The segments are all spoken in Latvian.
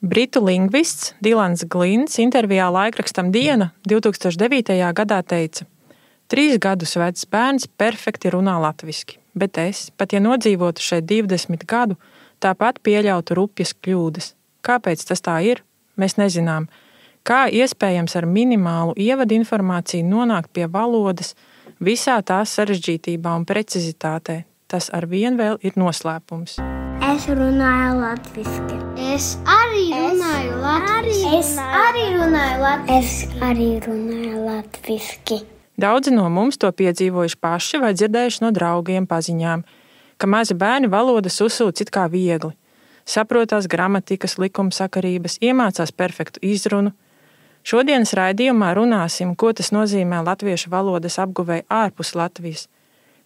Britu lingvists Dilans Glins intervijā laikrakstam Diena 2009. gadā teica: 3 gadus vecs bērns perfekti runā latviski, bet es, pat ja nodzīvotu šeit 20 gadu, tāpat pieļautu rupjas kļūdas. Kāpēc tas tā ir? Mēs nezinām. Kā iespējams ar minimālu ievadu informāciju nonākt pie valodas visā tās sarežģītībā un precizitātē? Tas arvien vēl ir noslēpums. Es runāju latviski. Es arī runāju latviski. Daudzi no mums to piedzīvojuši paši vai dzirdējuši no draugiem paziņām, ka mazi bērni valodas uzsūc it kā viegli. Saprotās gramatikas, likumsakarības, iemācās perfektu izrunu. Šodienas raidījumā runāsim, ko tas nozīmē latviešu valodas apguvei ārpus Latvijas,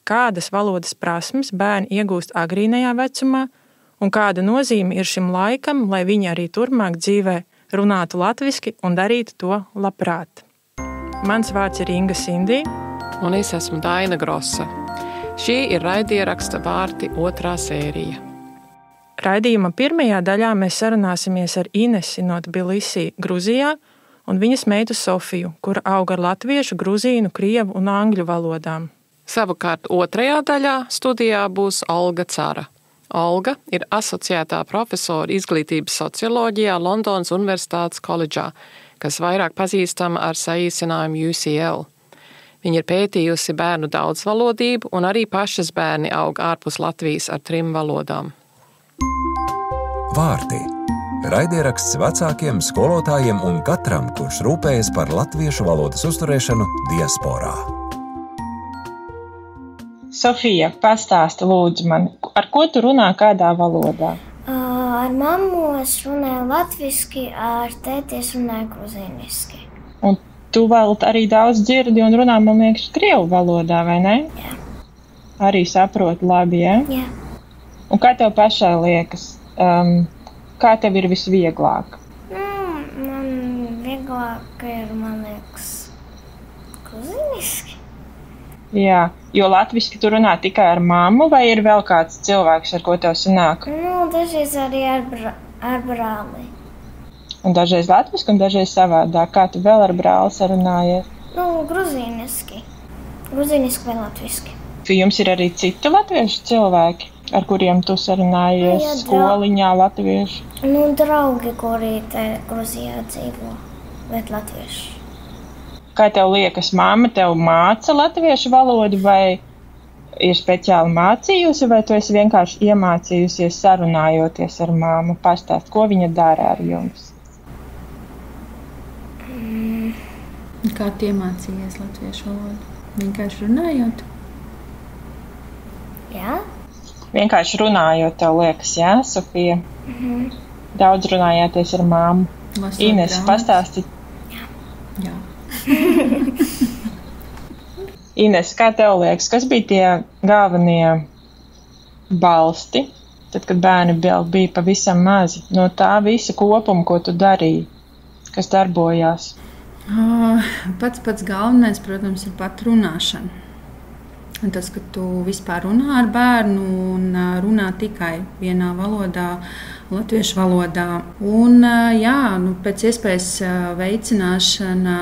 kādas valodas prasmes bērni iegūst agrīnajā vecumā un kāda nozīme ir šim laikam, lai viņi arī turpmāk dzīvē runātu latviski un darītu to labprāt. Mans vārds ir Inga Sindī. Un es esmu Daina Grosa. Šī ir raidieraksta Vārti 2. sērija. Raidījuma pirmajā daļā mēs sarunāsimies ar Inesi no Tbilisī, Gruzijā, un viņas meitu Sofiju, kura auga ar latviešu, gruzīnu, krievu un angļu valodām. Savukārt 2. daļā studijā būs Olga Cara. Olga ir asociētā profesora izglītības socioloģijā Londonas Universitātes koledžā, kas vairāk pazīstama ar saīsinājumu UCL. Viņa ir pētījusi bērnu daudzvalodību un arī pašas bērni aug ārpus Latvijas ar 3 valodām. Vārti. Raidieraksts vecākiem, skolotājiem un katram, kurš rūpējas par latviešu valodas uzturēšanu diasporā. Sofija, pastāsti lūdzu man, ar ko tu runā kādā valodā? Ar mammu es runāju latviski, ar tēti es runāju gruziniski. Un tu vēl arī daudz dzirdi un runā, man liekas, krievu valodā, vai ne? Jā. Arī saproti labi, ja? Jā. Un kā tev pašai liekas, kā tev ir visvieglāk? Man vieglāk ir, man liekas, gruziniski. Jā, jo latviski tu runā tikai ar mammu, vai ir vēl kāds cilvēks, ar ko tev sanāk? Dažreiz arī ar brāli. Un dažreiz latviski un dažreiz savādāk. Kā tu vēl ar brāli sarunājies? Gruziniski. Gruziniski vai latviski. Jums ir arī citi latviešu cilvēki, ar kuriem tu sarunājies skoliņā latviešu? Draugi, kuri te Gruzijā dzīvo, bet latvieši. Kā tev liekas, mamma tev māca latviešu valodu vai ir speciāli mācījusi, vai tu esi vienkārši iemācījusies sarunājoties ar mammu? Pastāst, ko viņa dara ar jums? Kā tu iemācījies latviešu valodu? Vienkārši runājot? Jā. Vienkārši runājot, tev liekas, jā, Sofija? Daudz runājāties ar mammu. Ines, pastāsti. Jā. Ines, kā tev liekas, kas bija tie galvenie balsti, tad, kad bērni bija pavisam mazi, no tā visa kopuma, ko tu darīji, kas darbojās? Pats galvenais, protams, ir pat runāšana. Tas, ka tu vispār runā ar bērnu un runā tikai vienā valodā, latviešu valodā. Un pēc iespējas veicināšana,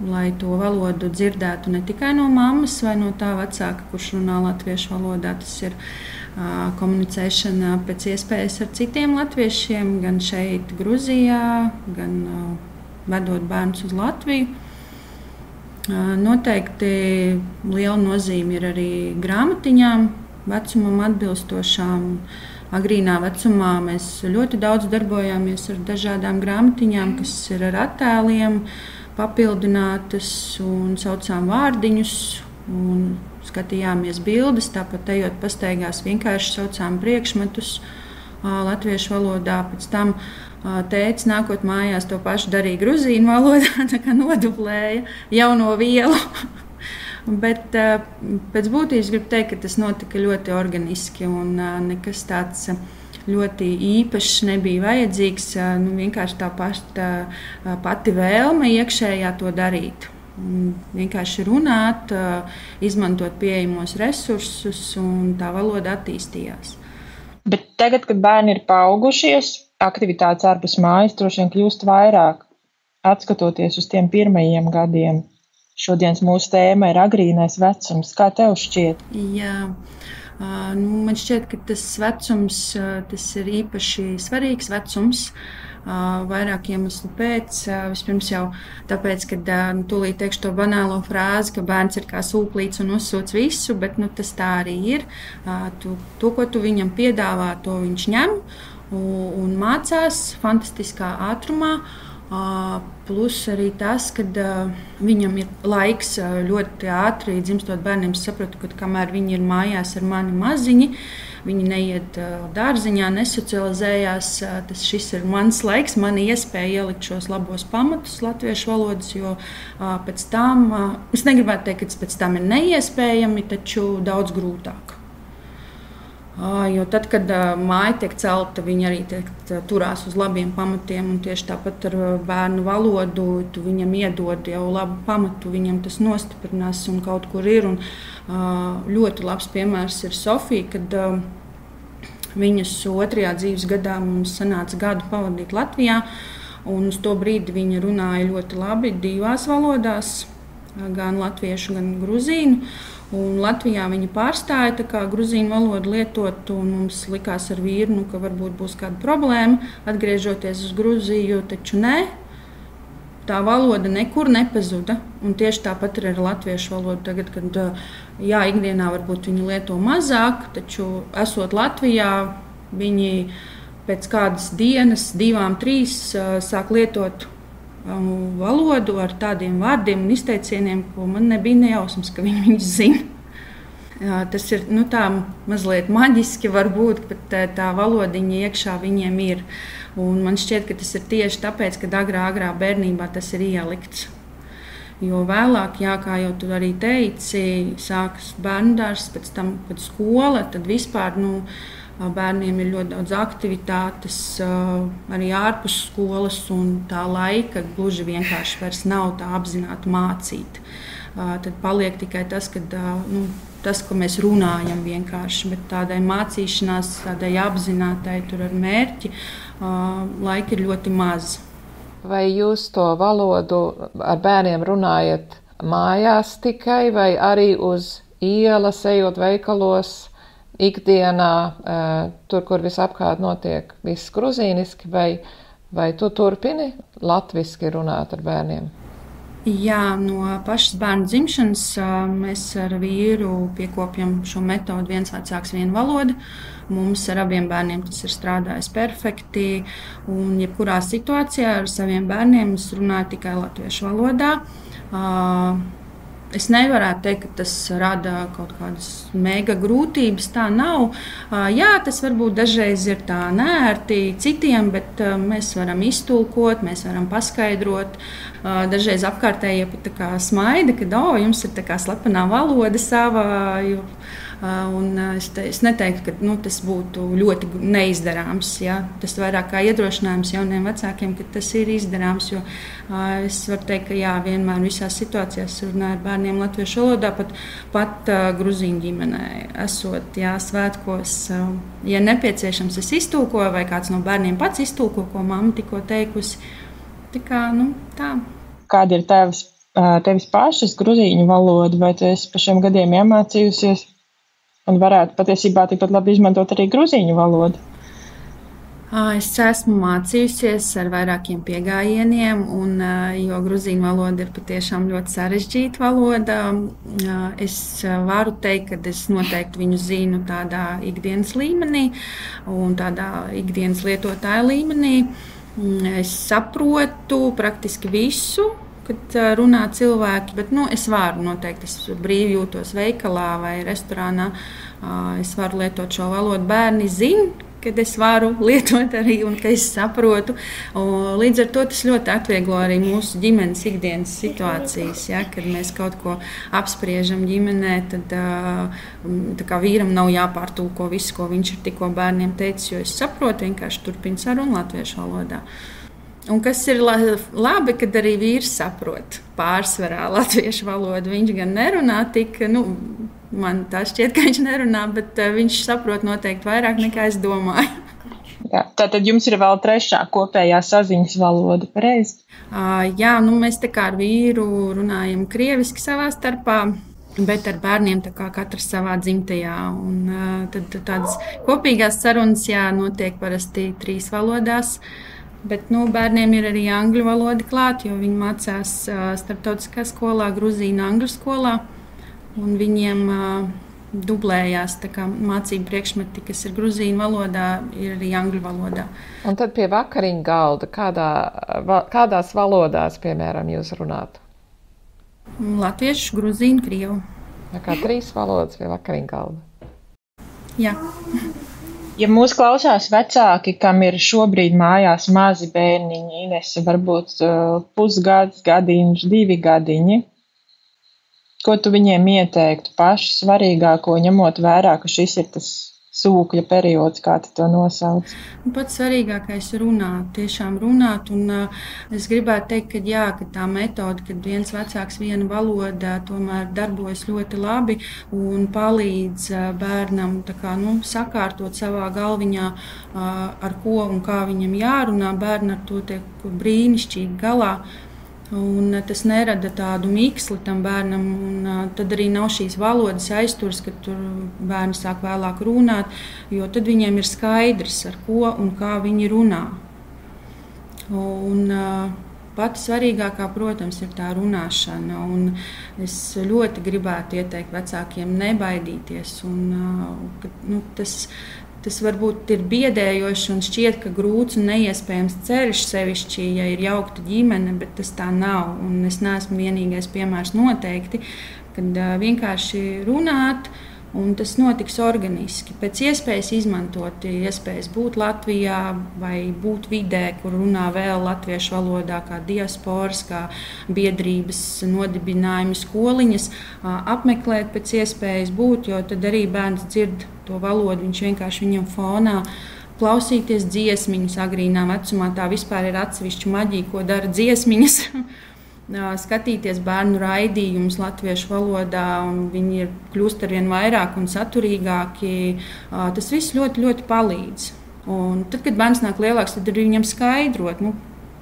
lai to valodu dzirdētu ne tikai no mammas vai no tā vecāka, kurš runā latviešu valodā. Tas ir komunicēšana pēc iespējas ar citiem latviešiem, gan šeit Gruzijā, gan vedot bērnus uz Latviju. Noteikti liela nozīme ir arī grāmatiņām, vecumam atbilstošām. Agrīnā vecumā mēs ļoti daudz darbojāmies ar dažādām grāmatiņām, kas ir ar attēliem, papildinātas un saucām vārdiņus un skatījāmies bildes, tāpat ejot pastaigās vienkārši saucām priekšmetus latviešu valodā. Pēc tam tētis nākot mājās to pašu darīja gruzīnu valodā, tā kā nodublēja jauno vielu. Bet pēc būtības gribu teikt, ka tas notika ļoti organiski un nekas tāds ļoti īpašs nebija vajadzīgs. Vienkārši tā pati vēlme iekšējā to darīt. Vienkārši runāt, izmantot pieejamos resursus un tā valoda attīstījās. Bet tagad, kad bērni ir paaugušies, aktivitātes ārpus mājas droši vien kļūst vairāk, atskatoties uz tiem pirmajiem gadiem. Šodienas mūsu tēma ir agrīnais vecums. Kā tev šķiet? Jā. Man šķiet, ka tas vecums tas ir īpaši svarīgs vecums. Vairāk iemeslu pēc. Vispirms jau tāpēc, ka tūlīt teikšu to banālo frāzi, ka bērns ir kā sūklīts un uzsūc visu, bet tas tā arī ir. To, ko tu viņam piedāvā, to viņš ņem un mācās fantastiskā ātrumā. Plus arī tas, ka viņam ir laiks ļoti ātri dzimstot bērniem. Es saprotu, ka kamēr viņi ir mājās ar mani maziņi, viņi neiet dārziņā, nesocializējās. Šis ir mans laiks, mana iespēja ielikt šos labos pamatus latviešu valodas, jo pēc tam, es negribētu teikt, ka pēc tam ir neiespējami, taču daudz grūtāk. Jo tad, kad māja tiek celta, viņi arī turās uz labiem pamatiem. Tieši tāpat ar bērnu valodu, tu viņam iedod jau labu pamatu, viņam tas nostiprinās un kaut kur ir. Ļoti labs piemērs ir Sofija, kad viņas 2. dzīves gadā mums sanāca gadu pavadīt Latvijā. Uz to brīdi viņa runāja ļoti labi 2 valodās, gan latviešu, gan gruzīnu. Latvijā viņa pārstāja gruzīnu valodu lietot, un mums likās ar vīru, ka varbūt būs kāda problēma atgriežoties uz Gruziju, taču nē. Tā valoda nekur nepazuda, un tieši tāpat ir ar latviešu valodu. Tagad, kad ikdienā varbūt viņi lieto mazāk, taču esot Latvijā, viņi pēc kādas dienas, 2, 3 sāk lietot valodu ar tādiem vārdiem un izteicieniem, ko man nebija nejausmas, ka viņi zina. Tas ir tā mazliet maģiski, varbūt, bet tā valodiņa iekšā viņiem ir. Un man šķiet, ka tas ir tieši tāpēc, ka agrā bērnībā tas ir ielikts. Jo vēlāk, kā jau tu arī teici, sākas bērndārs, pēc tam, kad skola, tad vispār bērniem ir ļoti daudz aktivitātes, arī ārpus skolas, un tā laika gluži vienkārši vairs nav tā apzināti mācīt. Tad paliek tikai tas, ko mēs runājam vienkārši, bet tādai mācīšanās, tādai apzinātai tur ar mērķi, laika ir ļoti maz. Vai jūs to valodu ar bērniem runājat mājās tikai, vai arī uz ielas, ejot veikalos, ikdienā, tur, kur visapkārt notiek viss gruzīniski, vai tu turpini latviski runāt ar bērniem? Jā, no pašas bērnu dzimšanas mēs ar vīru piekopjam šo metodu viens vecāks, viena valoda. Mums ar abiem bērniem tas ir strādājis perfekti, un jebkurā situācijā ar saviem bērniem es runāju tikai latviešu valodā. Es nevarētu teikt, ka tas rada kaut kādas mega grūtības. Tā nav. Jā, tas varbūt dažreiz ir tā neērti citiem, bet mēs varam iztulkot, mēs varam paskaidrot. Dažreiz apkārtējie pat smaida, ka jums ir slepenā valoda sava. Es neteiktu, ka tas būtu ļoti neizdarāms. Ja? Tas vairāk kā iedrošinājums jauniem vecākiem, ka tas ir izdarāms. Jo es varu teikt, ka vienmēr visās situācijās runāju ar bērniem latviešu valodā, pat gruzīņu ģimenē esot svētkos. Ja nepieciešams, es iztulkoju, vai kāds no bērniem pats iztulko, ko mamma tikko teikusi. Tā. Kāda ir tevis pašas gruzīņu valoda, vai tu esi pa šiem gadiem iemācījusies un varētu patiesībā tikpat labi izmantot arī gruzīņu valodu? Es esmu mācījusies ar vairākiem piegājieniem, jo gruzīņu valoda ir patiešām ļoti sarežģīta valoda. Es varu teikt, ka es noteikti viņu zinu tādā ikdienas līmenī un tādā ikdienas lietotāja līmenī. Es saprotu praktiski visu, kad runā cilvēki, bet es varu noteikti, es brīvi jūtos veikalā vai restorānā. Es varu lietot šo valodu. Bērni zina, kad es varu lietot arī un ka es saprotu. Līdz ar to tas ļoti atvieglo arī mūsu ģimenes ikdienas situācijas. Ja, kad mēs kaut ko apspriežam ģimenē, tad kā vīram nav jāpārtulko visu, ko viņš ir tikko bērniem teicis, jo es saprotu, vienkārši turpinu sarunu latviešu valodā. Un kas ir labi, kad arī vīrs saprot pārsvarā latviešu valodu. Viņš gan nerunā tik, man tā šķiet, ka viņš nerunā, bet viņš saprot noteikti vairāk nekā es domāju. Jā. Tātad jums ir vēl trešā kopējā saziņas valoda, pareizi? Jā, mēs tā kā ar vīru runājam krieviski savā starpā, bet ar bērniem tā kā katrs savā dzimtajā. Un tad tādas kopīgās sarunas, notiek parasti 3 valodās. Bet bērniem ir arī angļu valoda klāt, jo viņi mācās starptautiskā skolā, Gruzīnu angļu skolā. Un viņiem dublējās mācību priekšmeti, kas ir Gruzīnu valodā, ir arī angļu valodā. Un tad pie vakariņu galda, kādās valodās, piemēram, jūs runātu? Latviešu, gruzīnu, krievu. Kā 3 valodas pie vakariņu galda? Jā. Ja mūs klausās vecāki, kam ir šobrīd mājās mazi bērniņi, Inese, varbūt pusgads, gadiņš, 2 gadiņi, ko tu viņiem ieteiktu pašu svarīgāko, ņemot vērā, ka šis ir tas sūkļa periods, kā tu to nosauc? Pats svarīgākais ir runāt, tiešām runāt. Un es gribētu teikt, ka tā metode, kad viens vecāks viena valoda tomēr darbojas ļoti labi un palīdz bērnam sakārtot savā galviņā, ar ko un kā viņam jārunā. Bērni ar to tiek brīnišķīgi galā. Un tas nerada tādu miksli tam bērnam, un tad arī nav šīs valodas aizturs, kad tur bērni sāk vēlāk runāt, jo tad viņiem ir skaidrs, ar ko un kā viņi runā. Un pati svarīgākā, protams, ir tā runāšana, un es ļoti gribētu ieteikt vecākiem nebaidīties, un tas varbūt ir biedējoši un šķiet, ka grūts un neiespējams ceļš, sevišķi, ja ir jaukta ģimene, bet tas tā nav. Un es neesmu vienīgais piemērs noteikti, kad vienkārši runāt, un tas notiks organiski. Pēc iespējas izmantot iespējas būt Latvijā vai būt vidē, kur runā vēl latviešu valodā, kā diasporas, kā biedrības nodibinājumi, skoliņas, apmeklēt pēc iespējas būt, jo tad arī bērns dzird to valodu, viņš vienkārši viņam fonā klausīties dziesmiņas agrīnā vecumā. Tā vispār ir atsevišķa maģija, ko dara dziesmiņas. Skatīties bērnu raidījumus latviešu valodā, un viņi kļūst arvien vairāk un saturīgāki. Tas viss ļoti, ļoti palīdz. Un tad, kad bērns nāk lielāks, tad arī viņam skaidrot,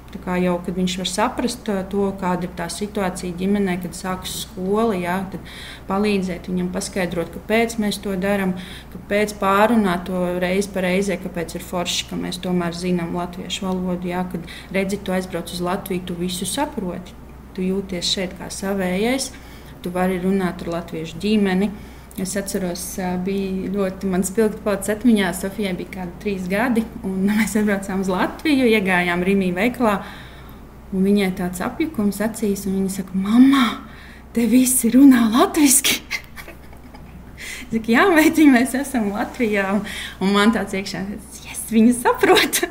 tā kā jau, kad viņš var saprast to, kāda ir tā situācija ģimenē, kad sākas skola, tad palīdzēt viņam paskaidrot, kāpēc mēs to darām, kāpēc pārunāt to reizi pa reizē, kāpēc ir forši, ka mēs tomēr zinām latviešu valodu, kad redzi, tu aizbrauc uz Latviju, tu visu saproti. Tu jūties šeit kā savējais, tu vari runāt ar latviešu ģimeni. Es atceros, bija ļoti spilgti palicis atmiņā. Sofijai bija kādi 3 gadi, un mēs atbraucām uz Latviju, iegājām Rīmī veikalā, un viņai tāds apjukums acīs, un viņa saka, mamma, te visi runā latviski. Es saku, jā, meitiņ, mēs esam Latvijā, un man tāds iekšā, yes, viņa saprot.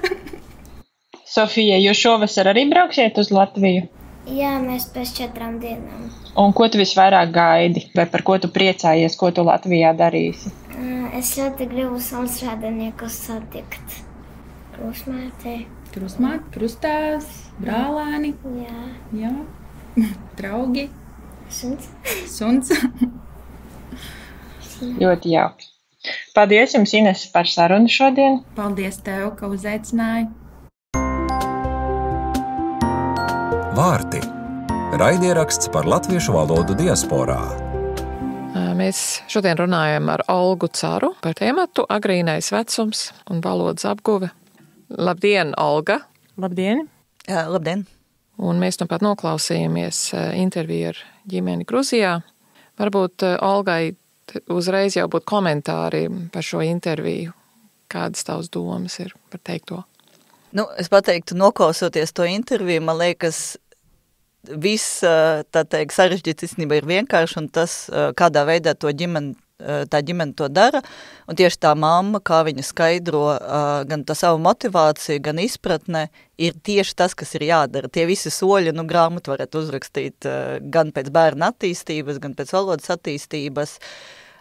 Sofija, jūs šovasar arī brauksiet uz Latviju? Jā, mēs pēc 4 dienām. Un ko tu visvairāk gaidi? Vai par ko tu priecājies, ko tu Latvijā darīsi? Es ļoti gribu savus radiniekus satikt. Krustmātei. Krustmāte, krustās, brālēni. Jā. Draugi. Suns. Ļoti jauki. Paldies jums, Inese, par sarunu šodien. Paldies tev, ka uzaicināji. Vārti – raidieraksts par latviešu valodu diasporā. Mēs šodien runājam ar Olgu Caru par tēmatu agrīnais vecums un valodas apguve. Labdien, Olga! Labdien! Labdien! Un mēs pat noklausījāmies interviju ar ģimeni Gruzijā. Varbūt Olgai uzreiz jau būtu komentāri par šo interviju. Kādas tavas domas ir par teikto? Es pateiktu, noklausoties to interviju, man liekas, viss, tā teikt, sarežģīts īstenībā ir vienkārši, un tas, kādā veidā tā ģimene to dara, un tieši tā mamma, kā viņa skaidro gan tā savu motivāciju, gan izpratne, ir tieši tas, kas ir jādara. Tie visi soļi, grāmatu varat uzrakstīt gan pēc bērna attīstības, gan pēc valodas attīstības.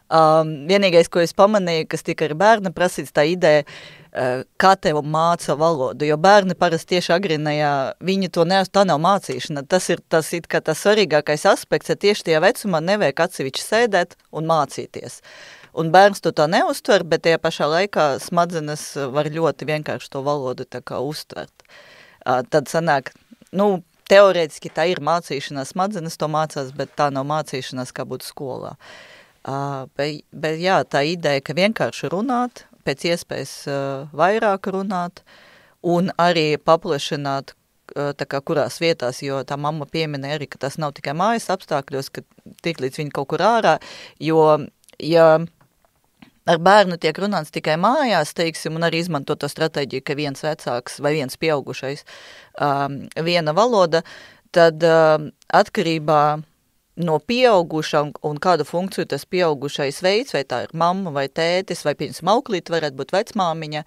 Vienīgais, ko es pamanīju, kas tika ar bērna prasīts, tā ideja, kā tev māca valodu, jo bērni parasti tieši agrīnajā, viņi tā nav mācīšana. Tas ir tas svarīgākais aspekts, ja tieši tajā vecumā nevajag atsevišķi sēdēt un mācīties. Un bērns to tā neuztver, bet tajā pašā laikā smadzenes var ļoti vienkārši to valodu tā kā uztvert. Tad sanāk, teorētiski tā ir mācīšanās, smadzenes to mācās, bet tā nav mācīšanās, kā būtu skolā. Bet jā, tā ideja, ka vienkārši runāt, pēc iespējas vairāk runāt un arī paplašināt, tā kā kurās vietās, jo tā mamma pieminēja arī, ka tas nav tikai mājas apstākļos, ka tik līdz viņi kaut kur ārā, jo, ja ar bērnu tiek runāts tikai mājās, teiksim, un arī izmanto to stratēģiju, ka viens vecāks vai viens pieaugušais viena valoda, tad atkarībā no pieauguša un kādu funkciju tas pieaugušais veids, vai tā ir mamma vai tētis, vai piemēram auklīte varētu būt vecmāmiņa,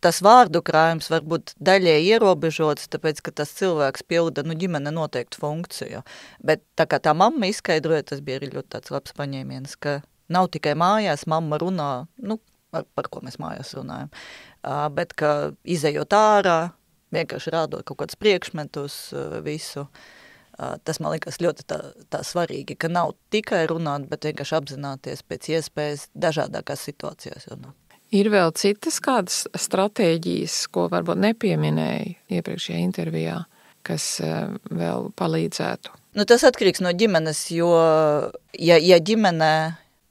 tas vārdu krājums var būt daļai ierobežots, tāpēc, ka tas cilvēks pilda ģimene noteiktu funkciju. Bet tā kā tā mamma izskaidroja, tas bija arī ļoti tāds labs paņēmiens, ka nav tikai mājās, mamma runā, par ko mēs mājās runājam, bet ka izejot ārā, vienkārši rādot kaut kādus priekšmetus, visu. Tas man liekas ļoti tā svarīgi, ka nav tikai runāt, bet vienkārši apzināties pēc iespējas dažādākās situācijās runāt. Ir vēl citas kādas stratēģijas, ko varbūt nepieminēja iepriekšējā intervijā, kas vēl palīdzētu? Tas atkarīgs no ģimenes, jo ja ģimenē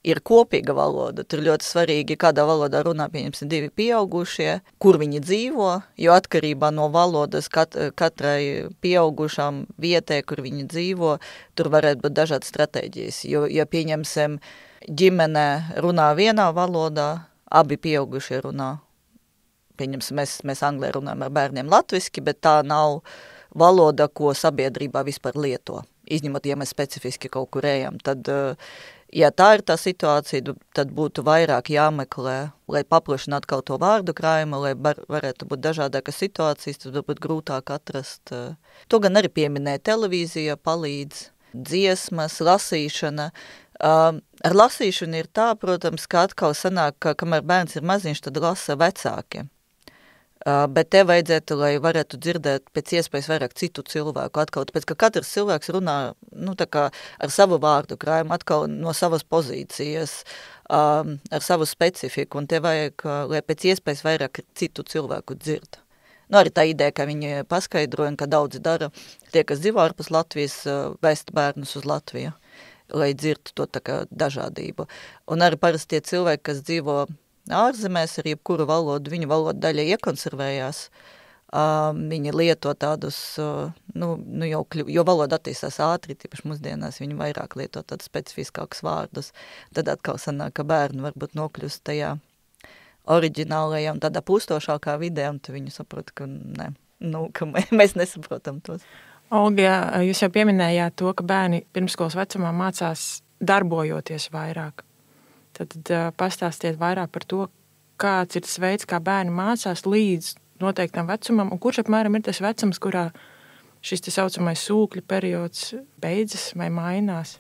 ir kopīga valoda, tur ļoti svarīgi, kādā valodā runā, pieņemsim, divi pieaugušie, kur viņi dzīvo, jo atkarībā no valodas katrai pieaugušām vietē, kur viņi dzīvo, tur varētu būt dažādas stratēģijas, jo, ja pieņemsim, ģimene runā vienā valodā, abi pieaugušie runā, pieņemsim, mēs Anglē runājam ar bērniem latviski, bet tā nav valoda, ko sabiedrībā vispār lieto. Izņemot, ja mēs specifiski kaut kur ejam, tad, ja tā ir tā situācija, tad būtu vairāk jāmeklē, lai paplašinātu kaut to vārdu krājumu, lai varētu būt dažādākas situācijas, tad būtu grūtāk atrast. To gan arī pieminēja televīzija, palīdz, dziesmas, lasīšana. Ar lasīšanu ir tā, protams, ka atkal sanāk, ka kamēr bērns ir maziņš, tad lasa vecākiem. Bet te vajadzētu, lai varētu dzirdēt pēc iespējas vairāk citu cilvēku atkal, tāpēc, ka katrs cilvēks runā, tā kā ar savu vārdu krājumu, atkal no savas pozīcijas, ar savu specifiku, un te vajag, lai pēc iespējas vairāk citu cilvēku dzird. Arī tā ideja, ka viņi paskaidroja, un ka daudzi dara, tie, kas dzīvo ārpus Latvijas, vest bērnus uz Latviju, lai dzird to tā kā dažādību. Un arī parasti tie cilvēki, kas dzīvo ārzemēs ar jebkuru valodu, viņu valoda daļa iekonservējās, viņi lieto tādus, jo valoda attīstās ātri, tīpaši mūsdienās viņi vairāk lieto tādus specifiskākus vārdus, tad atkal sanāk, ka bērni varbūt nokļūst tajā oriģinālajā un tādā pustošākā vidē, un tu viņi saprot, ka ka mēs nesaprotam tos. Olga, jūs jau pieminējāt to, ka bērni pirmskolas vecumā mācās darbojoties vairāk. Tad pastāstiet vairāk par to, kāds ir tas veids, kā bērni mācās līdz noteiktam vecumam, un kurš apmēram ir tas vecums, kurā šis te saucamais sūkļu periods beidzas vai mainās?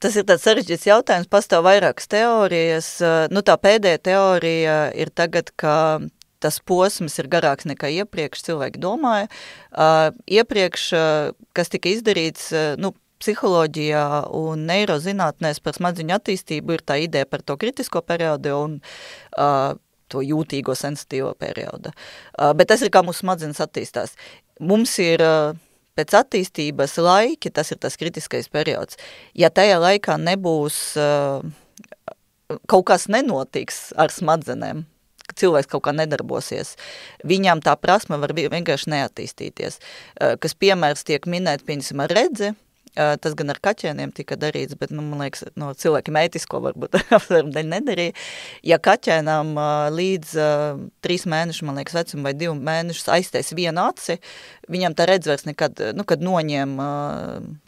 Tas ir tāds sarežģīts jautājums, pastāv vairākas teorijas. Tā pēdējā teorija ir tagad, ka tas posms ir garāks nekā iepriekš cilvēki domāja. Iepriekš, kas tika izdarīts, psiholoģijā un neirozinātnēs par smadziņu attīstību ir tā ideja par to kritisko periodu un to jūtīgo sensitīvo periodu. Bet tas ir, kā mūsu smadzenes attīstās. Mums ir pēc attīstības laiki, tas ir tas kritiskais periods. Ja tajā laikā nebūs, kaut kas nenotiks ar smadzenēm, cilvēks kaut kā nedarbosies, viņam tā prasme var vienkārši neattīstīties. Kas piemērs tiek minēt, piemēram, ar redzi, tas gan ar kaķēniem tika darīts, bet, man liekas, cilvēki mētisko varbūt apsvērumu dēļ nedarīja. Ja kaķēnām līdz 3 mēnešu, man liekas, vecumu vai 2 mēnešus aiztais vienu aci, viņam tā redzvers nekad, kad noņem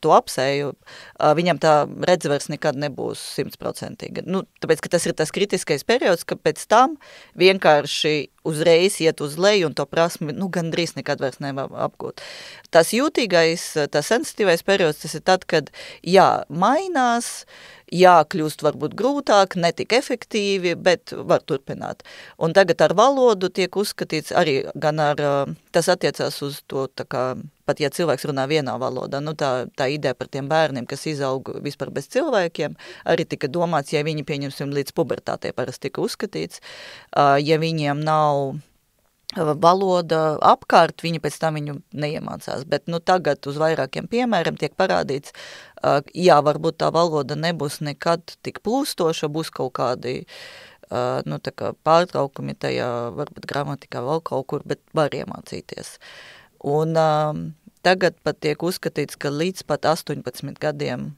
to apsēju, viņam tā redzvers nekad nebūs 100%. Tāpēc, ka tas ir tas kritiskais periods, ka pēc tam vienkārši uzreiz iet uz leju un to prasmi, gandrīz nekad vairs nevar apgūt. Tas jūtīgais, tas sensitīvais periods, tas tas ir tad, kad mainās, kļūst varbūt grūtāk, netik efektīvi, bet var turpināt. Un tagad ar valodu tiek uzskatīts arī gan tas attiecās uz to, tā kā, pat ja cilvēks runā vienā valodā, tā ideja par tiem bērniem, kas izaug vispār bez cilvēkiem, arī tika domāts, ja viņi, pieņemsim, līdz pubertātei parasti tika uzskatīts, ja viņiem nav valoda apkārt, viņi pēc tam viņu neiemācās. Bet tagad uz vairākiem piemēriem tiek parādīts, varbūt tā valoda nebūs nekad tik plūstoša, būs kaut kādi tā kā pārtraukumi tajā, varbūt gramatikā vēl kaut kur, bet var iemācīties. Un tagad pat tiek uzskatīts, ka līdz pat 18 gadiem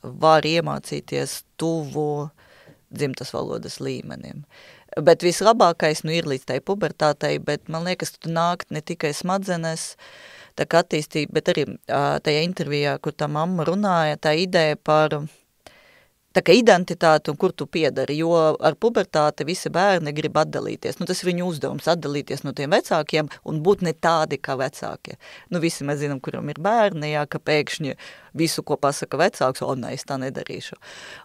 var iemācīties tuvu dzimtas valodas līmenim. Bet vislabākais ir līdz tai pubertātei, bet man liekas, tu nāk ne tikai smadzenes, tā kā attīstība, bet arī tajā intervijā, kur tā mamma runāja, tā ideja par tā kā identitāti un kur tu piedari, jo ar pubertāti visi bērni grib atdalīties. Tas ir viņu uzdevums atdalīties no tiem vecākiem un būt ne tādi kā vecākie. Visi mēs zinām, kuram ir bērni, ka pēkšņi visu, ko pasaka vecāks, nē, es tā nedarīšu.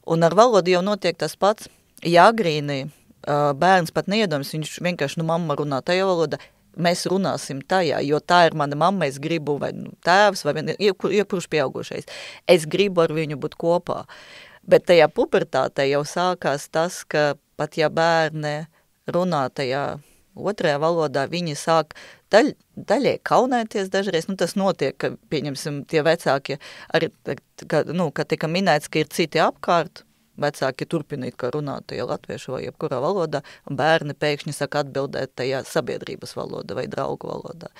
Un ar valodu jau notiek tas pats, agrīni bērns pat neiedomās, viņš vienkārši mamma runā tajā valodā, mēs runāsim tajā, jo tā ir mana mamma, es gribu, vai tēvs, vai jebkurš pieaugušais. Es gribu ar viņu būt kopā. Bet tajā pubertātē jau sākās tas, ka pat ja bērni runā tajā otrajā valodā, viņi sāk daļai kaunēties dažreiz. Tas notiek, ka, pieņemsim, tie vecāki, arī, ka tika minēts, ka ir citi apkārt, vecāki turpinīt, kā runāt tajā latviešu vai jebkurā valodā, un bērni pēkšņi saka atbildēt tajā sabiedrības valodā vai draugu valodā.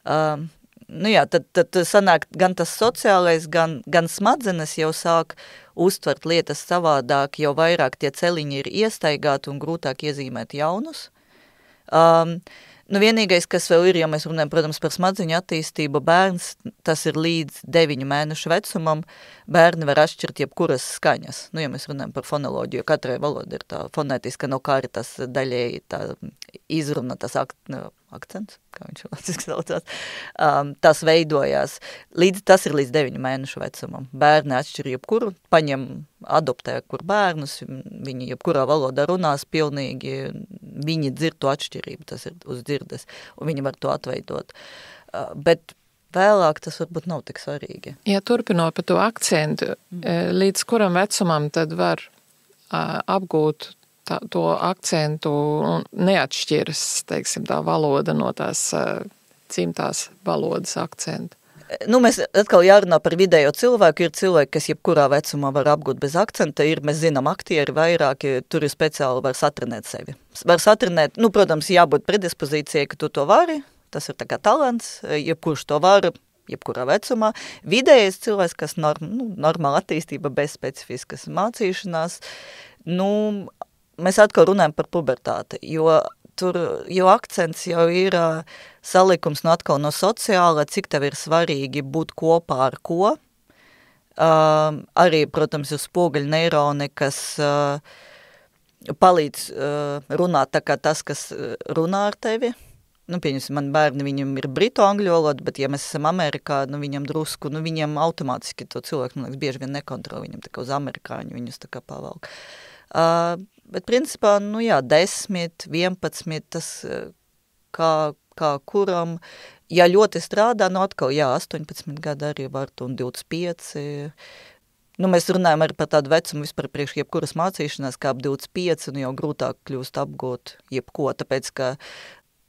Tad sanāk gan tas sociālais, gan smadzenes jau sāk uztvert lietas savādāk, jau vairāk tie celiņi ir iestaigāti un grūtāk iezīmēt jaunus. Vienīgais, kas vēl ir, ja mēs runājam, protams, par smadziņu attīstību, bērns, tas ir līdz 9 mēnešu vecumam, bērni var atšķirt jebkuras skaņas. Ja mēs runājam par fonoloģiju, katrai valoda ir tā fonētiska, kā arī tas daļēji tā izruna, tas akcents, kā viņš latviešu saucās, tas veidojās. Tas ir līdz 9 mēnešu vecumam. Bērni atšķir jebkuru, adoptē kur bērnus, viņi jebkurā valodā runās pilnīgi, viņi dzird to atšķirību, tas ir uz dzirdes, un viņi var to atveidot. Bet vēlāk tas varbūt nav tik svarīgi. Ja turpinot par to akcentu, līdz kuram vecumam tad var apgūt to akcentu un neatšķiras, teiksim, tā valoda no tās dzimtās valodas akcentu? Mēs atkal jārunā par vidējo cilvēku. Ir cilvēki, kas jebkurā vecumā var apgūt bez akcenta. Mēs zinām, aktieri vairāki, tur ir speciāli var satrenēt sevi. Var satrenēt, protams, jābūt predispozīcijai, ka tu to vari. Tas ir tā kā talants, jebkurš to var, jebkurā vecumā. Vidējais cilvēks, kas normāla attīstība bez specifiskas mācīšanās, mēs atkal runājam par pubertāti, jo akcents jau ir salikums atkal no sociāla, cik tev ir svarīgi būt kopā ar ko. Arī, protams, ir spoguļu neironi, kas palīdz runāt tā kā tas, kas runā ar tevi. Pieņemsim, man bērni, viņam ir britu angļu valoda, bet ja mēs esam Amerikā, viņam drusku, viņam automātiski to cilvēku, man liekas, bieži vien nekontrolē, viņam tā kā uz amerikāņu viņus tā kā pavalk. Bet principā, 10, 11, tas kā kuram, ja ļoti strādā, atkal, 18 gadi arī var, un 25. Mēs runājam arī par tādu vecumu vispār priekš jebkuras mācīšanās, kā ap 25, un jau grūtāk kļūst apgūt jebko, tāpēc, ka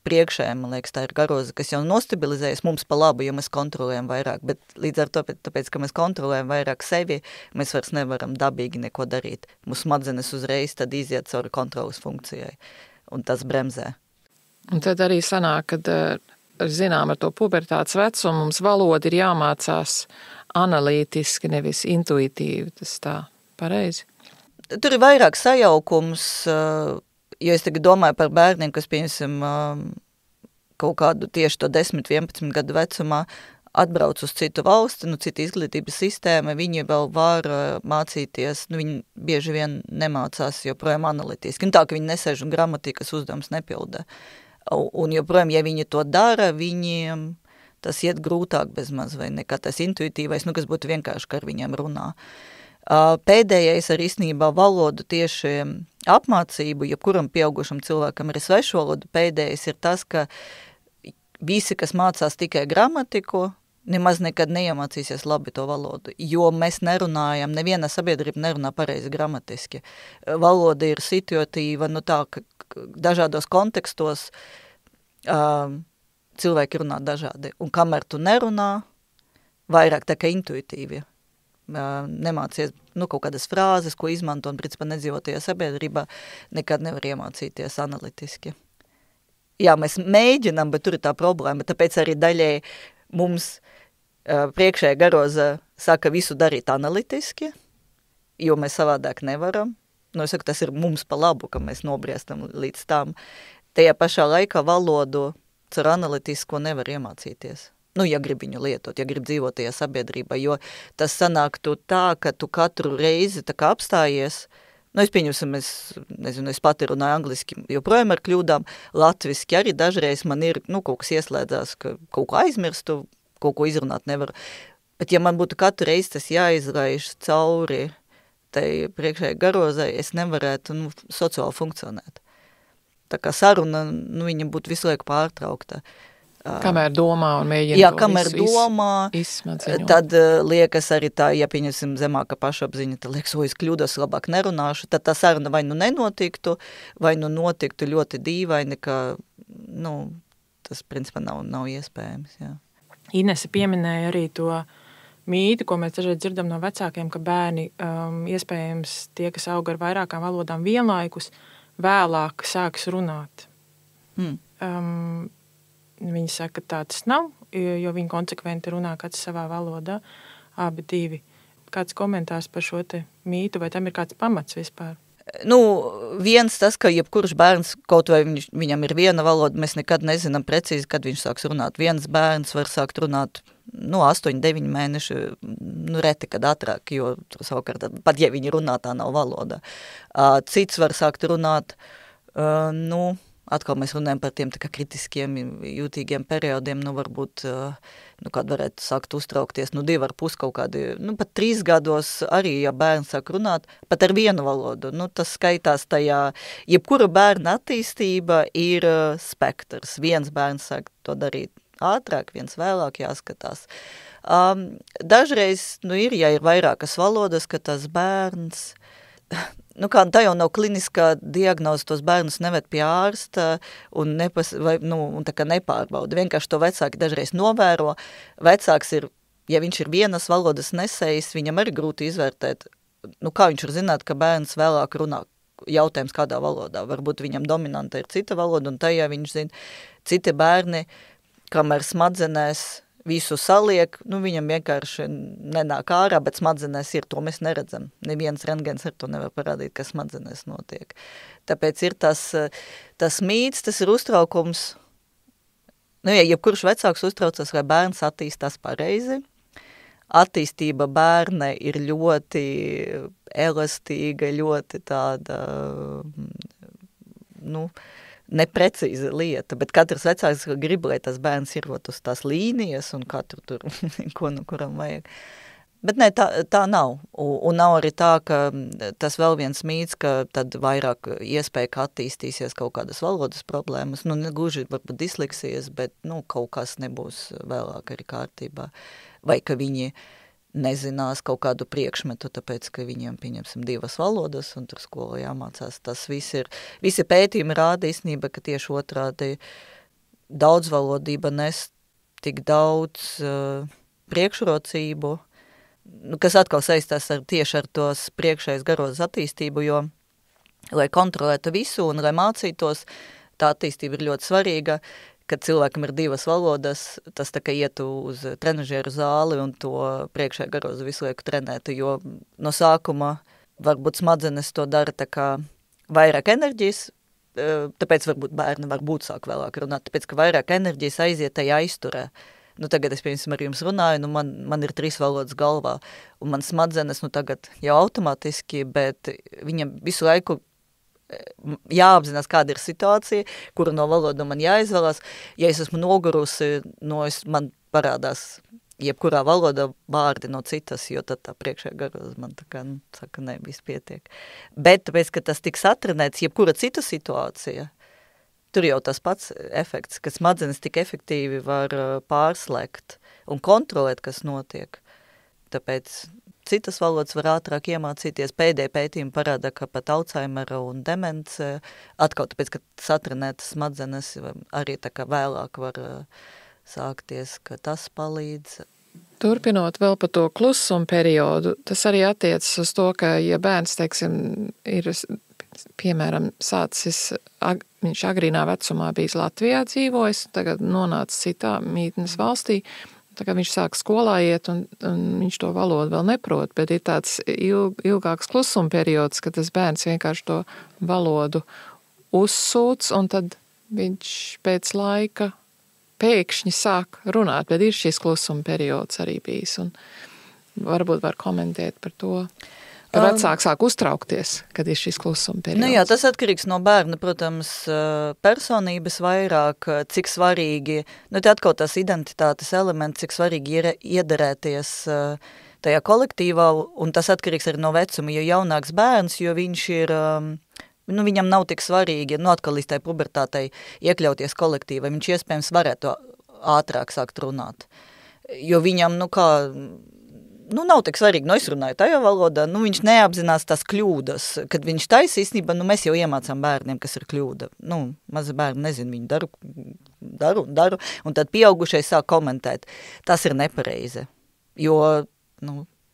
priekšējiem, man liekas, tā ir garoza, kas jau nostabilizējas mums pa labu, ja mēs kontrolējam vairāk, bet līdz ar to, tāpēc, ka mēs kontrolējam vairāk sevi, mēs vairs nevaram dabīgi neko darīt. Mūsu smadzenes uzreiz tad iziet cauri kontrolas funkcijai, un tas bremzē. Un tad arī sanāk, kad, zinām, ar to pubertātes vecumu mums valoda ir jāmācās analītiski, nevis intuitīvi, tas tā pareizi. Tur ir vairāk sajaukums, jo es tagad domāju par bērniem, kas, pieņemsim, kaut kādu tieši to 10-11 gadu vecumā atbrauc uz citu valsti, citu izglītības sistēmu, viņi vēl var mācīties, viņi bieži vien nemācās joprojām analītiski. Un tā, ka viņi nesēž un gramatikas uzdevums nepilda. Un joprojām, ja viņi to dara, viņiem tas iet grūtāk bezmaz vai nekā tas intuitīvais, nu, kas būtu vienkārši, ka ar viņiem runā. Pēdējais ar īstenībā valodu tieši apmācību, jebkuram pieaugušam cilvēkam ir svešu valodu, pēdējais ir tas, ka visi, kas mācās tikai gramatiku, nemaz nekad neiemācīsies labi to valodu, jo mēs nerunājam, neviena sabiedrība nerunā pareizi gramatiski. Valoda ir situatīva, nu tā, ka dažādos kontekstos cilvēki runā dažādi. Un kamēr tu nerunā, vairāk tā kā intuitīvi nemācies, nu, kaut kādas frāzes, ko izmanto un, principā, nedzīvotajā sabiedrībā, nekad nevar iemācīties analitiski. Jā, mēs mēģinām, bet tur ir tā problēma, tāpēc arī daļai mums priekšējā garoza saka visu darīt analitiski, jo mēs savādāk nevaram. Nu, es saku, tas ir mums pa labu, ka mēs nobriestam līdz tam. Tajā pašā laikā valodu caur analitisko nevar iemācīties. Nu, ja grib viņu lietot, ja grib dzīvot tajā sabiedrībā, jo tas sanāktu tā, ka tu katru reizi tā kā apstājies. Nu, es pieņemsim, es pati runāju angliski, joprojām ar kļūdām, latviski arī dažreiz man ir, nu, kaut kas ieslēdzās, ka kaut ko aizmirstu, kaut ko izrunāt nevaru. Bet ja man būtu katru reizi tas jāizraiž cauri tai priekšējai garozai, es nevarētu, nu, sociāli funkcionēt. Tā kā saruna, nu, viņa būtu visu laiku pārtraukta. Kamēr domā un mēģina jā, kamēr domā, izsmadziņot. tad liekas arī tā, ja pieņemsim zemāka pašapziņa, tad liekas, es kļūdos, labāk nerunāšu, tad tā saruna vai nu nenotiktu, vai nu notiktu ļoti dīvaini, ka, nu, tas principā nav iespējams, jā. Inese pieminēja arī to mītu, ko mēs dažreiz dzirdam no vecākiem, ka bērni, iespējams, tie, kas aug ar vairākām valodām vienlaikus, vēlāk sāks runāt. Viņi saka, ka tā tas nav, jo viņi konsekventi runā kāds savā valodā, abi divi. Kāds komentārs par šo te mītu, vai tam ir kāds pamats vispār? Nu, viens tas, ka jebkurš bērns, kaut vai viņam ir viena valoda, mēs nekad nezinām precīzi, kad viņš sāks runāt. Viens bērns var sākt runāt, nu, 8-9 mēneši, nu, reti, kad ātrāk, jo savukārt, pat ja viņi runā, tā nav valoda. Cits var sākt runāt, nu, atkal mēs runājam par tiem tā kā kritiskiem, jūtīgiem periodiem, nu, varbūt, nu, kād varētu sākt uztraukties, nu, 2,5 kaut kādi, nu, pat 3 gados arī, ja bērns sāk runāt, pat ar vienu valodu, nu, tas skaitās tajā, jebkura bērna attīstība ir spektrs. Viens bērns sāk to darīt ātrāk, viens vēlāk jāskatās. Dažreiz, nu, ja ir vairākas valodas, ka tas bērns, nu, kā tā jau nav kliniskā diagnoze, tos bērnus neved pie ārsta un tā kā nepārbauda. Vienkārši to vecāki dažreiz novēro. Vecāks ir, ja viņš ir vienas valodas nesējis, viņam arī grūti izvērtēt, nu, kā viņš var zināt, ka bērns vēlāk runā. Jautājums, kādā valodā. Varbūt viņam dominanta ir cita valoda, un tajā viņš zina. Citi bērni, kamēr smadzenēs visu saliek, nu, viņam vienkārši nenāk ārā, bet smadzenēs ir, to mēs neredzam. Neviens rentgens ar to nevar parādīt, kas smadzenēs notiek. Tāpēc ir tas mīts, tas ir uztraukums. Nu, ja jebkurš vecāks uztraucas, vai bērns attīstās pareizi, attīstība bērne ir ļoti elastīga, ļoti tāda, nu, neprecīza lieta, bet katrs vecāks grib, lai tas bērns ir uz tās līnijas un katru tur, ko nu kuram vajag. Bet nē, tā nav. Un nav arī tā, ka tas vēl viens mīts, ka tad vairāk iespēja, ka attīstīsies kaut kādas valodas problēmas. Nu, negluži varbūt disleksijas, bet, nu, kaut kas nebūs vēlāk arī kārtībā. Vai ka viņi nezinās kaut kādu priekšmetu, tāpēc, ka viņiem, pieņemsim, 2 valodas, un tur skolā jāmācās. Tas visi pētījumi rāda īstenībā, ka tieši otrādi daudzvalodība nes tik daudz priekšrocību, kas atkal saistās tieši ar tos priekšējais garozas attīstību, jo, lai kontrolētu visu un lai mācītos, tā attīstība ir ļoti svarīga. Kad cilvēkam ir 2 valodas, tas tā kā ietu uz trenažieru zāli un to priekšējā garozu visu laiku trenētu, jo no sākuma varbūt smadzenes to dara tā kā vairāk enerģijas, tāpēc varbūt bērni varbūt sāk vēlāk runāt, tāpēc, ka vairāk enerģijas aiziet tajā aizturē. Nu, tagad es, piemēram, ar jums runāju, nu, man ir 3 valodas galvā, un man smadzenes, nu, tagad jau automātiski, bet viņam visu laiku jāapzinās, kāda ir situācija, kura no valodu man jāizvēlās. Ja es esmu nogurusi, man parādās jebkurā valodā vārdi no citas, jo tad tā priekšējā garos man tā kā, saka, ne, viss pietiek. Bet tāpēc, ka tas tiks atrenēts, jebkura cita situācija, tur jau tas pats efekts, ka smadzenes tik efektīvi var pārslēgt un kontrolēt, kas notiek. Tāpēc citas valodas var ātrāk iemācīties. Pēdējie pētījumi parāda, ka pat Alzheimera un demence, atkal tāpēc, ka satrenētas smadzenes arī tā kā vēlāk var sākties, ka tas palīdz. Turpinot vēl par to klusuma periodu, tas arī attiecas uz to, ka, ja bērns, teiksim, ir, piemēram, viņš agrīnā vecumā bijis Latvijā dzīvojis, tagad nonāca citā mītnes valstī, tagad viņš sāk skolā iet un viņš to valodu vēl neprot, bet ir tāds ilgāks klusuma periods, ka tas bērns vienkārši to valodu uzsūc un tad viņš pēc laika pēkšņi sāk runāt, bet ir šis klusuma periods arī bijis, un varbūt var komentēt par to, ka vecāki sāk uztraukties, kad ir šis klusuma periods. Nu jā, tas atkarīgs no bērna, protams, personības vairāk, cik svarīgi, te atkal tas identitātes elements, cik svarīgi ir iederēties tajā kolektīvā, un tas atkarīgs arī no vecuma, jo jaunāks bērns, jo viņš ir viņam nav tik svarīgi, atkal līdz tai pubertātei iekļauties kolektīvai, viņš iespējams varētu ātrāk sākt runāt. Jo viņam, nav tik svarīgi, es runāju tajā valodā, viņš neapzinās tās kļūdas, kad viņš taisa īstenībā, mēs jau iemācām bērniem, kas ir kļūda. Mazi bērni nezinu, viņi daru, un tad pieaugušais sāk komentēt. Tas ir nepareizi, jo,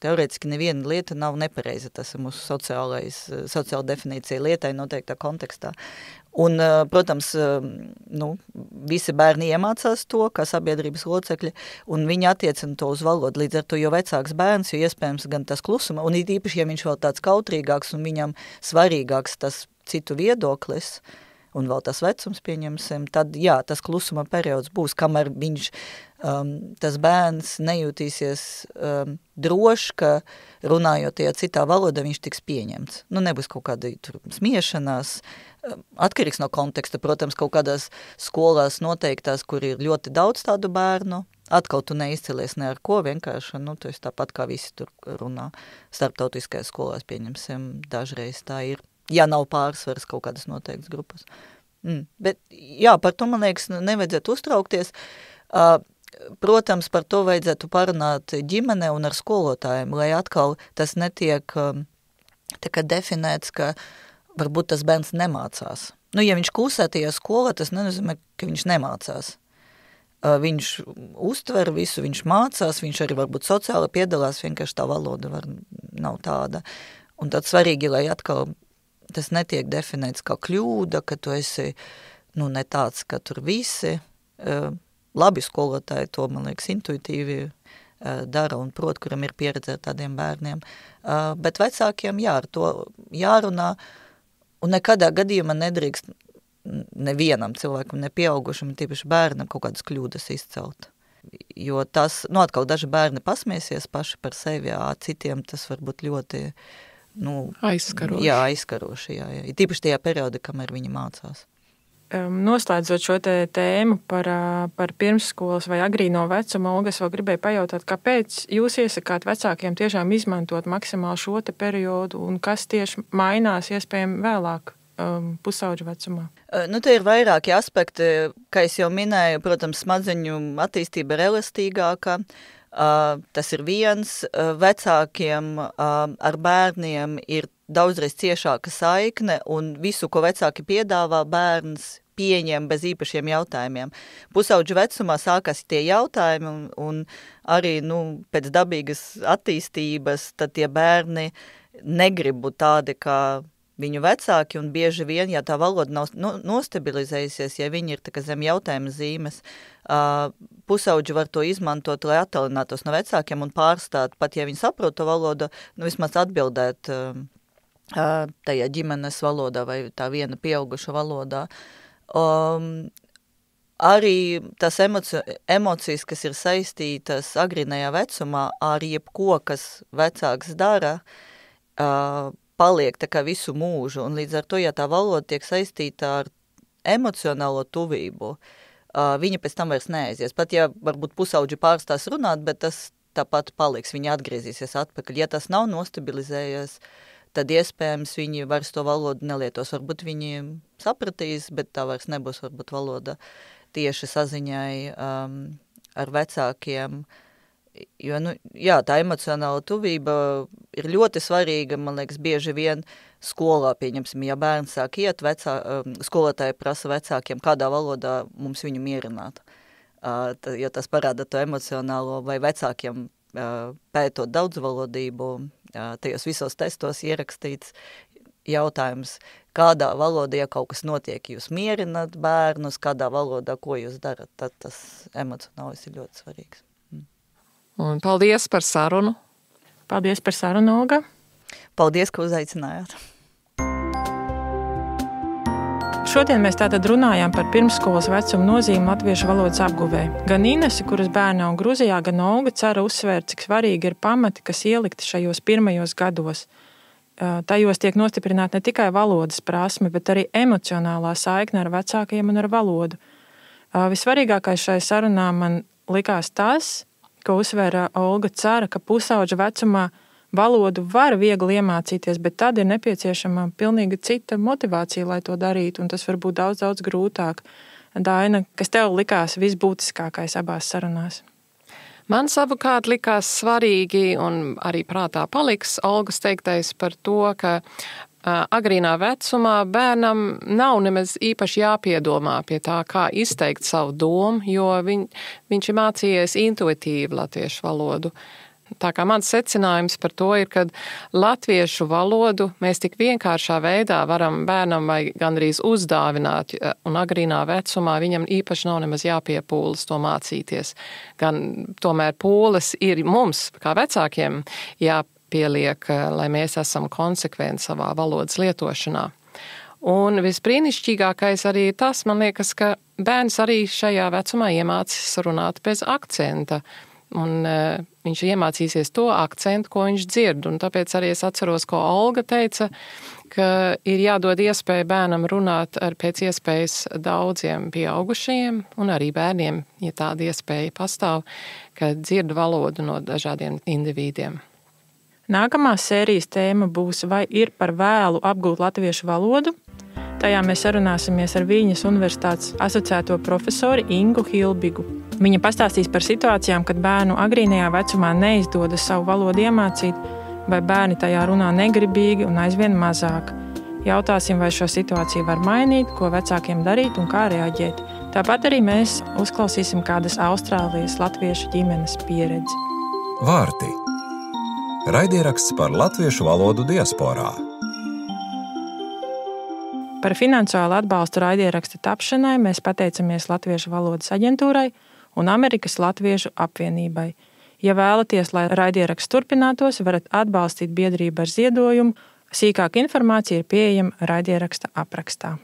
teorētiski neviena lieta nav nepareiza, tas ir mūsu sociāla definīcija lietai noteiktā kontekstā. Un, protams, visi bērni iemācās to, kā sabiedrības locekļi, un viņi attiecina to uz valodu. Līdz ar to, jo vecāks bērns, jo iespējams gan tas klusuma, un īpaši, ja viņš vēl tāds kautrīgāks un viņam svarīgāks tas citu viedoklis, un vēl tas vecums pieņemsim, tad, jā, tas klusuma periods būs, kamēr viņš, tas bērns nejūtīsies droši, ka runājot tajā citā valodā viņš tiks pieņemts. Nebūs kaut kāda smiešanās, atkarīgs no konteksta, protams, kaut kādās skolās noteiktās, kur ir ļoti daudz tādu bērnu, atkal tu neizcelies ne ar ko, vienkārši, tu esi tāpat kā visi tur runā. Starptautiskajās skolās pieņemsim, dažreiz tā ir. Ja nav pārsvaras kaut kādas noteiktas grupas. Bet, jā, par to, man liekas, nevajadzētu uztraukties. Protams, par to vajadzētu parunāt ģimene un ar skolotājiem, lai atkal tas netiek tā kā definēts, ka varbūt tas bērns nemācās. Ja viņš klusē tajā skolā, tas nenozīmē, ka viņš nemācās. Viņš uztver visu, viņš mācās, viņš arī varbūt sociāli piedalās, vienkārši tā valoda nav tāda. Un tad svarīgi, lai atkal tas netiek definēts kā kļūda, ka tu esi, ne tāds, ka tur visi. Labi skolotāji to, man liekas, intuitīvi dara un prot, kuram ir pieredze ar tādiem bērniem. Bet vecākiem, jā, ar to jārunā, un nekadā gadījumā nedrīkst nevienam cilvēkam, nepieaugušam, tīpaši bērnam kaut kādas kļūdas izcelt. Jo tas, atkal daži bērni pasmiesies paši par sevi, citiem tas var būt ļoti aizskaroši. Jā, aizskaroši, jā. Tīpaši tajā periodā, kamēr viņi mācās. Noslēdzot šo tēmu par pirmsskolas vai agrīno vecumu, Olga, es vēl gribēju pajautāt, kāpēc jūs iesakāt vecākiem tiešām izmantot maksimāli šo periodu un kas tieši mainās iespējami vēlāk pusauģu vecumā? Te ir vairāki aspekti, kā es jau minēju, protams, smadzeņu attīstība ir elastīgāka. Tas ir viens, vecākiem ar bērniem ir daudzreiz ciešāka saikne un visu, ko vecāki piedāvā, bērns pieņem bez īpašiem jautājumiem. Pusauģu vecumā sākas tie jautājumi un arī pēc dabīgas attīstības, tad tie bērni negrib būt tādi kā viņu vecāki un bieži vien, ja tā valoda nav nostabilizējusies, ja viņi ir tā kā zem jautājuma zīmes, pusauģi var to izmantot, lai attālinātos no vecākiem un pārstāt, pat ja viņi saprot to valodu, vismaz atbildēt tajā ģimenes valodā vai tā viena pieauguša valodā. Arī tas emocijas, kas ir saistītas agrīnajā vecumā ar jebko, kas vecāks dara, paliek tā kā visu mūžu, un līdz ar to, ja tā valoda tiek saistīta ar emocionālo tuvību, viņa pēc tam vairs neaizies. Pat ja varbūt pusauģi pārstās runāt, bet tas tāpat paliks, viņi atgriezīsies atpakaļ. Ja tas nav nostabilizējies, tad iespējams viņi vairs to valodu nelietos. Varbūt viņi sapratīs, bet tā vairs nebūs varbūt valoda tieši saziņai ar vecākiem. Jo, tā emocionāla tuvība ir ļoti svarīga, man liekas, bieži vien skolā, pieņemsim, ja bērns sāk iet, skolotāji prasa vecākiem, kādā valodā mums viņu mierināt. Jo tas parāda to emocionālo, vai vecākiem pētot daudzvalodību, tajos visos testos ierakstīts jautājums, kādā valodā, ja kaut kas notiek, jūs mierināt bērnus, kādā valodā, ko jūs darat, tad tas emocionālis ir ļoti svarīgs. Un paldies par sarunu. Paldies par sarunu, Olga. Paldies, ka uzaicinājāt. Šodien mēs tātad runājām par pirmsskolas vecuma nozīmi latviešu valodas apguvē. Gan Inese, kuras bērna un Gruzijā, gan Olga Cara uzsvēra, cik svarīgi ir pamati, kas ielikti šajos pirmajos gados. Tajos tiek nostiprināta ne tikai valodas prasme, bet arī emocionālā saikne ar vecākiem un ar valodu. Visvarīgākais šai sarunā man likās tas, ko uzsvēra Olga Cara, ka pusauģa vecumā valodu var viegli iemācīties, bet tad ir nepieciešama pilnīgi cita motivācija, lai to darītu, un tas var būt daudz grūtāk. Daina, kas tev likās visbūtiskākais abās sarunās? Man savukārt likās svarīgi, un arī prātā paliks Olgas teiktais par to, ka agrīnā vecumā bērnam nav nemaz īpaši jāpiedomā pie tā, kā izteikt savu domu, jo viņš ir mācījies intuitīvi latviešu valodu. Tā kā mans secinājums par to ir, ka latviešu valodu mēs tik vienkāršā veidā varam bērnam vai gandrīz uzdāvināt, un agrīnā vecumā viņam īpaši nav nemaz jāpiepūlas to mācīties. Gan tomēr pūles ir mums, kā vecākiem, jāpieliek, lai mēs esam konsekventi savā valodas lietošanā. Un visbrīnišķīgākais arī ir tas, man liekas, ka bērns arī šajā vecumā iemācīs runāt bez akcenta. Un viņš iemācīsies to akcentu, ko viņš dzird. Un tāpēc arī es atceros, ko Olga teica, ka ir jādod iespēja bērnam runāt ar pēc iespējas daudziem pieaugušajiem un arī bērniem, ja tāda iespēja pastāv, ka dzird valodu no dažādiem individiem. Nākamā sērijas tēma būs, vai ir par vēlu apgūt latviešu valodu. Tajā mēs sarunāsimies ar Viļņas Universitātes asociēto profesori Ingu Hilbigu. Viņa pastāstīs par situācijām, kad bērnu agrīnajā vecumā neizdodas savu valodu iemācīt, vai bērni tajā runā negribīgi un aizvien mazāk. Jautāsim, vai šo situāciju var mainīt, ko vecākiem darīt un kā reaģēt. Tāpat arī mēs uzklausīsim kādas Austrālijas latviešu ģimenes pieredzi. Vārti. Raidieraksts par latviešu valodu diasporā. Par finansiālu atbalstu raidieraksta tapšanai mēs pateicamies Latviešu valodas aģentūrai un Amerikas Latviešu apvienībai. Ja vēlaties, lai raidieraksts turpinātos, varat atbalstīt biedrību ar ziedojumu. Sīkāka informācija ir pieejama raidieraksta aprakstā.